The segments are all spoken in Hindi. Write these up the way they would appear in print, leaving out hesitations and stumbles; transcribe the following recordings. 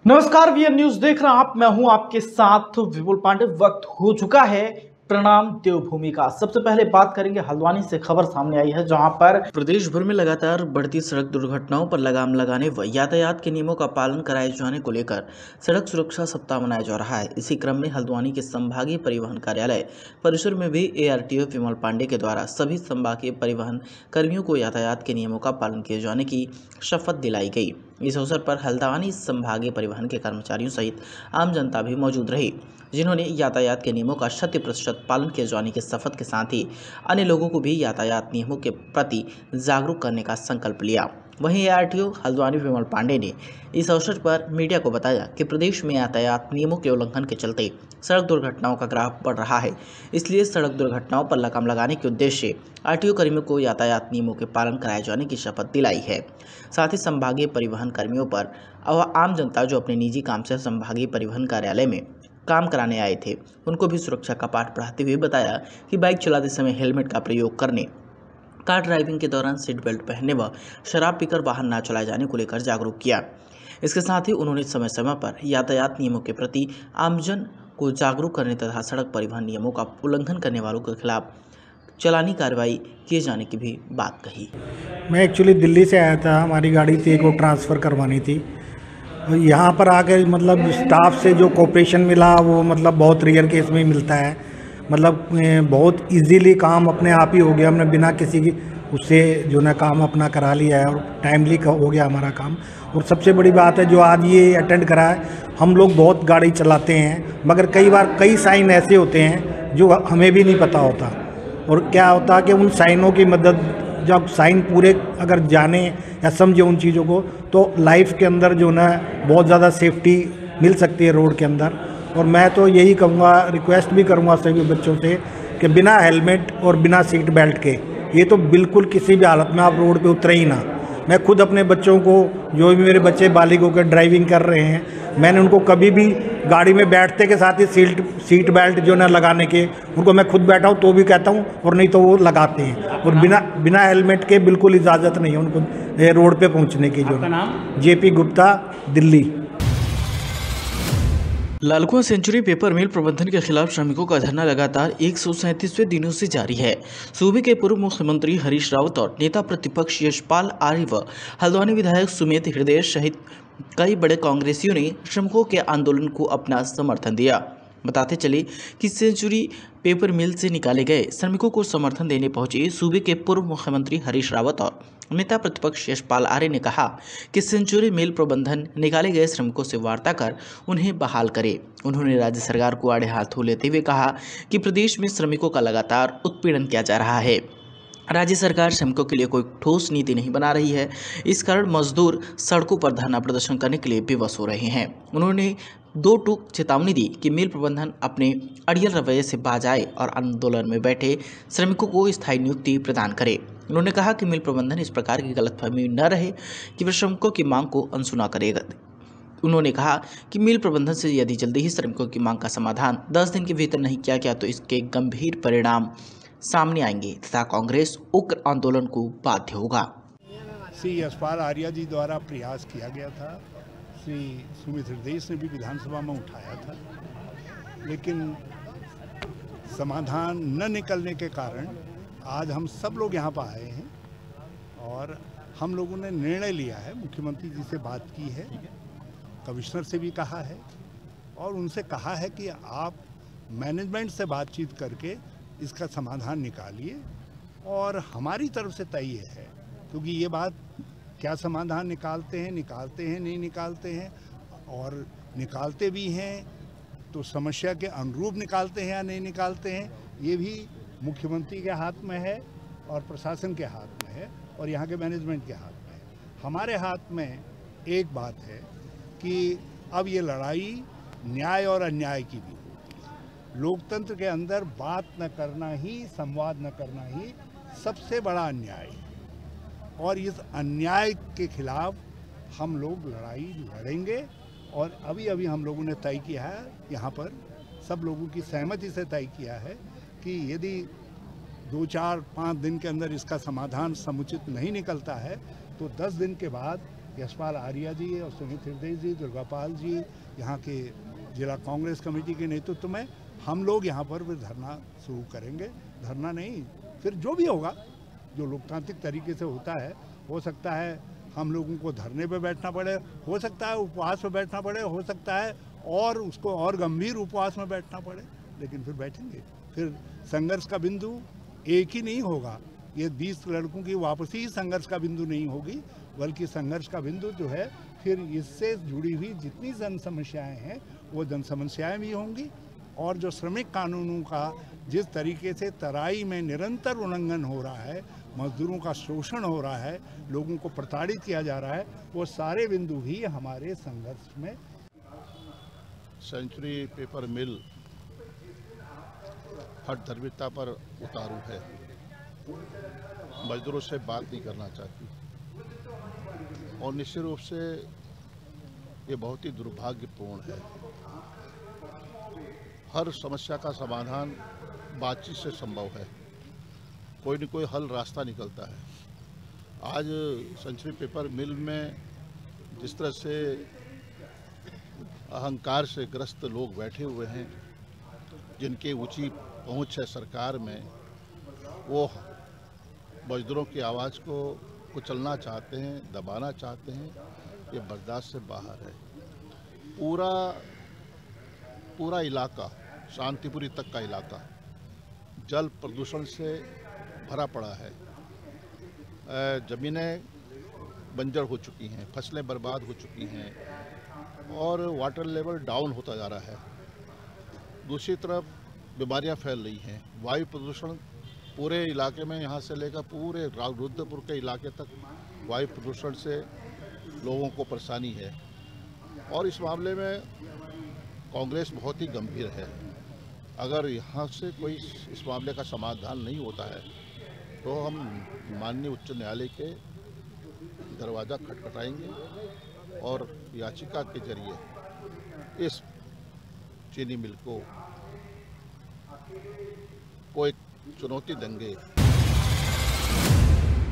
नमस्कार वीएन न्यूज देख रहे हैं आप। मैं हूं आपके साथ विपुल पांडे। वक्त हो चुका है प्रणाम देवभूमि का। सबसे पहले बात करेंगे हल्द्वानी से। खबर सामने आई है जहां पर प्रदेश भर में लगातार बढ़ती सड़क दुर्घटनाओं पर लगाम लगाने व यातायात के नियमों का पालन कराए जाने को लेकर सड़क सुरक्षा सप्ताह मनाया जा रहा है। इसी क्रम में हल्द्वानी के संभागीय परिवहन कार्यालय परिसर में भी एआरटीओ विमल पांडे के द्वारा सभी संभागीय परिवहन कर्मियों को यातायात के नियमों का पालन किए जाने की शपथ दिलाई गई। इस अवसर पर हल्द्वानी संभागीय परिवहन के कर्मचारियों सहित आम जनता भी मौजूद रही, जिन्होंने यातायात के नियमों का 100% पालन किए जाने की शपथ के साथ ही अन्य लोगों को भी यातायात नियमों के प्रति जागरूक करने का संकल्प लिया। वहीं एआरटीओ हल्द्वानी विमल पांडे ने इस अवसर पर मीडिया को बताया कि प्रदेश में यातायात नियमों के उल्लंघन के चलते सड़क दुर्घटनाओं का ग्राफ बढ़ रहा है, इसलिए सड़क दुर्घटनाओं पर लगाम लगाने के उद्देश्य से आरटीओ कर्मियों को यातायात नियमों के पालन कराए जाने की शपथ दिलाई है। साथ ही संभागीय परिवहन कर्मियों पर और आम जनता जो अपने निजी काम से संभागीय परिवहन कार्यालय में काम कराने आए थे, उनको भी सुरक्षा का पाठ पढ़ाते हुए बताया कि बाइक चलाते समय हेलमेट का प्रयोग करने, कार ड्राइविंग के दौरान सीट बेल्ट पहनने व शराब पीकर वाहन न चलाए जाने को लेकर जागरूक किया। इसके साथ ही उन्होंने समय समय पर यातायात नियमों के प्रति आमजन को जागरूक करने तथा सड़क परिवहन नियमों का उल्लंघन करने वालों के खिलाफ चालानी कार्रवाई किए जाने की भी बात कही। मैं एक्चुअली दिल्ली से आया था, हमारी गाड़ी थी को ट्रांसफ़र करवानी थी। यहाँ पर आकर मतलब स्टाफ से जो कोऑपरेशन मिला वो मतलब बहुत रेयर केस में मिलता है। मतलब बहुत इजीली काम अपने आप ही हो गया, हमने बिना किसी की उससे जो ना काम अपना करा लिया है और टाइमली हो गया हमारा काम। और सबसे बड़ी बात है जो आज ये अटेंड करा है, हम लोग बहुत गाड़ी चलाते हैं मगर कई बार कई साइन ऐसे होते हैं जो हमें भी नहीं पता होता। और क्या होता है कि उन साइनों की मदद, जब साइन पूरे अगर जाने या समझे उन चीज़ों को, तो लाइफ के अंदर जो ना बहुत ज़्यादा सेफ्टी मिल सकती है रोड के अंदर। और मैं तो यही कहूँगा, रिक्वेस्ट भी करूँगा सभी बच्चों से कि बिना हेलमेट और बिना सीट बेल्ट के ये तो बिल्कुल किसी भी हालत में आप रोड पे उतरे ही ना। मैं खुद अपने बच्चों को, जो भी मेरे बच्चे बालिग होकर ड्राइविंग कर रहे हैं, मैंने उनको कभी भी गाड़ी में बैठते के साथ ही सीट बेल्ट जो ना लगाने के, उनको मैं खुद बैठा हूँ तो भी कहता हूँ, और नहीं तो वो लगाते हैं। और बिना हेलमेट के बिल्कुल इजाज़त नहीं है उनको रोड पे पहुँचने की। जो JP Gupta, Delhi. Lalkuan century paper mill प्रबंधन के खिलाफ श्रमिकों का धरना लगातार 137वें दिनों से जारी है। सूबे के पूर्व मुख्यमंत्री हरीश रावत और नेता प्रतिपक्ष यशपाल आर्य व हल्द्वानी विधायक सुमित हृदय सहित कई बड़े कांग्रेसियों ने श्रमिकों के आंदोलन को अपना समर्थन दिया। बताते चले कि सेंचुरी पेपर मिल से निकाले गए श्रमिकों को समर्थन देने पहुंचे सूबे के पूर्व मुख्यमंत्री हरीश रावत और नेता प्रतिपक्ष यशपाल आर्य ने कहा कि सेंचुरी मिल प्रबंधन निकाले गए श्रमिकों से वार्ता कर उन्हें बहाल करे। उन्होंने राज्य सरकार को आड़े हाथों लेते हुए कहा कि प्रदेश में श्रमिकों का लगातार उत्पीड़न किया जा रहा है। राज्य सरकार श्रमिकों के लिए कोई ठोस नीति नहीं बना रही है, इस कारण मजदूर सड़कों पर धरना प्रदर्शन करने के लिए विवश हो रहे हैं। उन्होंने दो टूक चेतावनी दी कि मिल प्रबंधन अपने अड़ियल रवैये से बाज आए और आंदोलन में बैठे श्रमिकों को स्थायी नियुक्ति प्रदान करे। उन्होंने कहा कि मिल प्रबंधन इस प्रकार की गलतफहमी न रहे कि वह श्रमिकों की मांग को अनसुना करेगा। उन्होंने कहा कि मिल प्रबंधन से यदि जल्दी ही श्रमिकों की मांग का समाधान 10 दिन के भीतर नहीं किया गया तो इसके गंभीर परिणाम सामने आएंगे तथा कांग्रेस उग्र आंदोलन को बाध्य होगा। श्री यशपाल आर्य जी द्वारा प्रयास किया गया था, श्री सुमित हृदय ने भी विधानसभा में उठाया था, लेकिन समाधान न निकलने के कारण आज हम सब लोग यहाँ पर आए हैं और हम लोगों ने निर्णय लिया है। मुख्यमंत्री जी से बात की है, कमिश्नर से भी कहा है और उनसे कहा है कि आप मैनेजमेंट से बातचीत करके इसका समाधान निकालिए। और हमारी तरफ से तय है, क्योंकि ये बात क्या समाधान निकालते हैं नहीं निकालते हैं, और निकालते भी हैं तो समस्या के अनुरूप निकालते हैं या नहीं निकालते हैं, ये भी मुख्यमंत्री के हाथ में है और प्रशासन के हाथ में है और यहाँ के मैनेजमेंट के हाथ में है। हमारे हाथ में एक बात है कि अब ये लड़ाई न्याय और अन्याय की भी होगी। लोकतंत्र के अंदर बात न करना ही, संवाद न करना ही सबसे बड़ा अन्याय है और इस अन्याय के खिलाफ हम लोग लड़ाई लड़ेंगे। और अभी हम लोगों ने तय किया है, यहाँ पर सब लोगों की सहमति से तय किया है कि यदि 2-4-5 दिन के अंदर इसका समाधान समुचित नहीं निकलता है तो 10 दिन के बाद यशपाल आर्या जी और सुमित हृदय जी, दुर्गापाल जी, यहाँ के जिला कांग्रेस कमेटी के नेतृत्व में हम लोग यहाँ पर फिर धरना शुरू करेंगे। धरना नहीं, फिर जो भी होगा, जो लोकतांत्रिक तरीके से होता है, हो सकता है हम लोगों को धरने पे बैठना पड़े, हो सकता है उपवास पे बैठना पड़े, हो सकता है और उसको और गंभीर उपवास में बैठना पड़े, लेकिन फिर बैठेंगे। फिर संघर्ष का बिंदु एक ही नहीं होगा, ये 20 लड़कों की वापसी ही संघर्ष का बिंदु नहीं होगी, बल्कि संघर्ष का बिंदु जो है फिर इससे जुड़ी हुई जितनी जन समस्याएँ हैं वो जन समस्याएँ भी होंगी। और जो श्रमिक कानूनों का जिस तरीके से तराई में निरंतर उल्लंघन हो रहा है, मजदूरों का शोषण हो रहा है, लोगों को प्रताड़ित किया जा रहा है, वो सारे बिंदु भी हमारे संघर्ष में। सेंचुरी पेपर मिल हट धार्मिकता पर उतारू है, मजदूरों से बात नहीं करना चाहती और निश्चित रूप से ये बहुत ही दुर्भाग्यपूर्ण है। हर समस्या का समाधान बातचीत से संभव है, कोई न कोई हल रास्ता निकलता है। आज सेंचुरी पेपर मिल में जिस तरह से अहंकार से ग्रस्त लोग बैठे हुए हैं, जिनकी ऊंची पहुंच है सरकार में, वो मजदूरों की आवाज़ को कुचलना चाहते हैं, दबाना चाहते हैं, ये बर्दाश्त से बाहर है। पूरा इलाका, शांतिपुरी तक का इलाका जल प्रदूषण से भरा पड़ा है। ज़मीनें बंजर हो चुकी हैं, फसलें बर्बाद हो चुकी हैं और वाटर लेवल डाउन होता जा रहा है। दूसरी तरफ बीमारियां फैल रही हैं, वायु प्रदूषण पूरे इलाके में, यहाँ से लेकर पूरे रुद्रपुर के इलाके तक वायु प्रदूषण से लोगों को परेशानी है। और इस मामले में कांग्रेस बहुत ही गंभीर है। अगर यहाँ से कोई इस मामले का समाधान नहीं होता है तो हम माननीय उच्च न्यायालय के दरवाज़ा खटखटाएंगे और याचिका के जरिए इस चीनी मिल को एक चुनौती देंगे।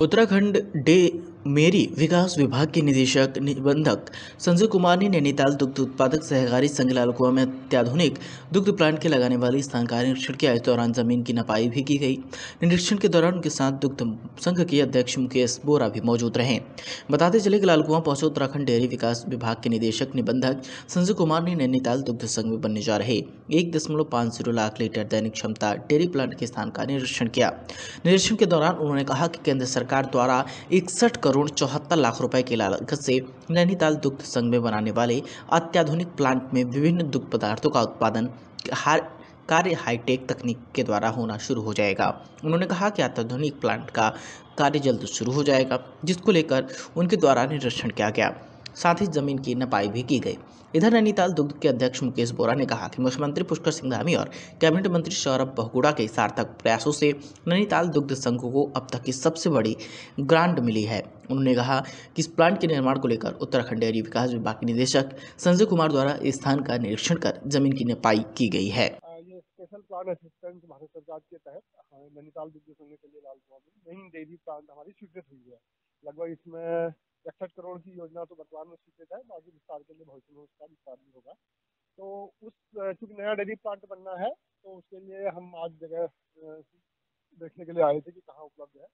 उत्तराखंड डेयरी विकास विभाग के निदेशक निबंधक संजय कुमार ने नैनीताल दुग्ध उत्पादक सहकारी संघ लालकुआं में अत्याधुनिक दुग्ध प्लांट के लगाने वाली स्थान का निरीक्षण किया। इस दौरान जमीन की नपाई भी की गई। निरीक्षण के दौरान उनके साथ दुग्ध संघ के अध्यक्ष मुकेश बोरा भी मौजूद रहे। बताते चले कि लालकुआं पहुंचे उत्तराखंड डेयरी विकास विभाग के निदेशक निबंधक संजय कुमार ने नैनीताल दुग्ध संघ में बनने जा रहे 1.50 लाख लीटर दैनिक क्षमता डेयरी प्लांट के स्थान का निरीक्षण किया। निरीक्षण के दौरान उन्होंने कहा कि केंद्र सरकार द्वारा 61 करोड़ 74 लाख रुपए की लागत से नैनीताल दुग्ध संघ में बनाने वाले अत्याधुनिक प्लांट में विभिन्न दुग्ध पदार्थों का उत्पादन कार्य हाईटेक तकनीक के द्वारा होना शुरू हो जाएगा। उन्होंने कहा कि अत्याधुनिक प्लांट का कार्य जल्द शुरू हो जाएगा, जिसको लेकर उनके द्वारा निरीक्षण किया गया। साथ ही जमीन की नपाई भी की गई। इधर नैनीताल दुग्ध के अध्यक्ष मुकेश बोरा ने कहा कि मुख्यमंत्री पुष्कर सिंह धामी और कैबिनेट मंत्री सौरभ बहुगुणा के सार्थक प्रयासों से नैनीताल दुग्ध संघ को अब तक की सबसे बड़ी ग्रांट मिली है। उन्होंने कहा कि इस प्लांट के निर्माण को लेकर उत्तराखंड डेयरी विकास विभाग के निदेशक संजय कुमार द्वारा इस स्थान का निरीक्षण कर जमीन की नपाई की गई है। ये स्पेशल प्लान असिस्टेंट भारत सरकार के तहत नैनीताल दुग्ध संघ के लिए लालकुआं में नई डेयरी प्लांट हमारी स्वीकृत हुई है। लगभग इसमें 61 करोड़ की योजना तो वर्तमान में स्वीकृत है, बाकी विस्तार के लिए भविष्य में उसका विस्तार भी होगा। तो उस चूंकि नया डेयरी प्लांट बनना है तो उसके लिए हम आज जगह देखने के लिए आए थे कि कहाँ उपलब्ध है।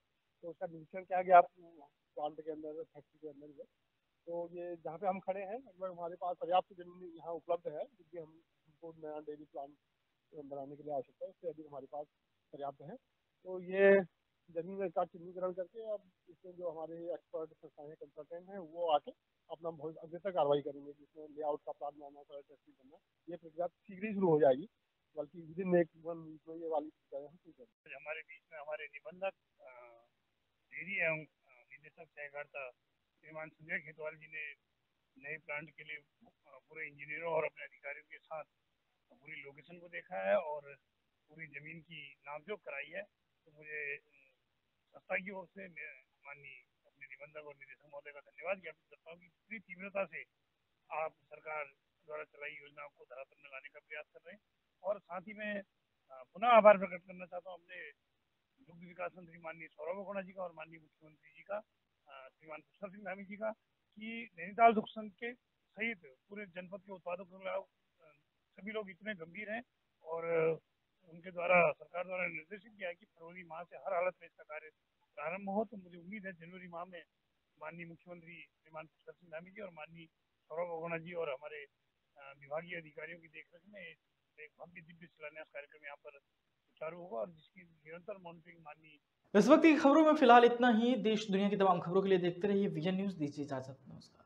तो उसका निरीक्षण किया गया प्लांट के अंदर, फैक्ट्री के अंदर। तो ये जहाँ पे हम खड़े हैं लगभग हमारे पास पर्याप्त जमीन यहाँ उपलब्ध है, क्योंकि हमको नया डेयरी प्लांट बनाने के लिए आवश्यकता है, उससे अधिक हमारे पास पर्याप्त है। तो ये जमीन का चिन्हीकरण करके अब इसमें जो हमारे एक्सपर्ट संस्थाएं हैं, कंसल्टेंट हैं, वो आके अपना बहुत अग्रतर कार्रवाई करेंगे, जिसमें लेआउट का प्लान बनाना, सॉइल टेस्टिंग करना। ये प्रक्रिया शीघ्र ही शुरू हो जाएगी, बल्कि विदिन 1 वीक में ये वाली प्रक्रिया हम शुरू करेंगे। हमारे बीच में हमारे निबंधक डेयरी एवं निदेशक सहकारिता श्रीमान संजय खेतवाल जी ने नए प्लांट के लिए पूरे इंजीनियरों और अपने अधिकारियों के साथ पूरी लोकेशन को देखा है और पूरी जमीन की नापजोख कराई है। तो मुझे संस्था की ओर से माननीय अपने निबंधक और निदेशक महोदय का धन्यवाद ज्ञापित करता हूँ कि पूरी तीव्रता से आप सरकार द्वारा चलाई योजनाओं को धरातल में लाने का प्रयास कर रहे हैं। और साथ ही मैं पुनः आभार प्रकट करना चाहता हूँ अपने दुग्ध विकास मंत्री माननीय सौरभ बहुगुणा जी का और माननीय मुख्यमंत्री जी का, श्रीमान पुष्कर सिंह धामी जी का, कि नैनीताल दुग्ध संघ के सहित पूरे जनपद के उत्पादकों के खिलाफ सभी लोग इतने गंभीर हैं और उनके द्वारा सरकार द्वारा निर्देशित किया है कि फरवरी माह से हर हालत में इसका कार्य प्रारंभ हो। तो मुझे उम्मीद है जनवरी माह में माननीय मुख्यमंत्री श्रीमान पुष्कर सिंह धामी जी और माननीय सौरभ बहुगुणा जी और हमारे विभागीय अधिकारियों की देखरेख में एक भव्य दिव्य शिलान्यास कार्यक्रम यहाँ पर सुचारू होगा और जिसकी निरंतर मॉनिटरिंग माननीय। इस वक्त की खबरों में फिलहाल इतना ही। देश दुनिया की तमाम खबरों के लिए देखते रहिए विजन न्यूज। दीजिए इजाजत। नमस्कार।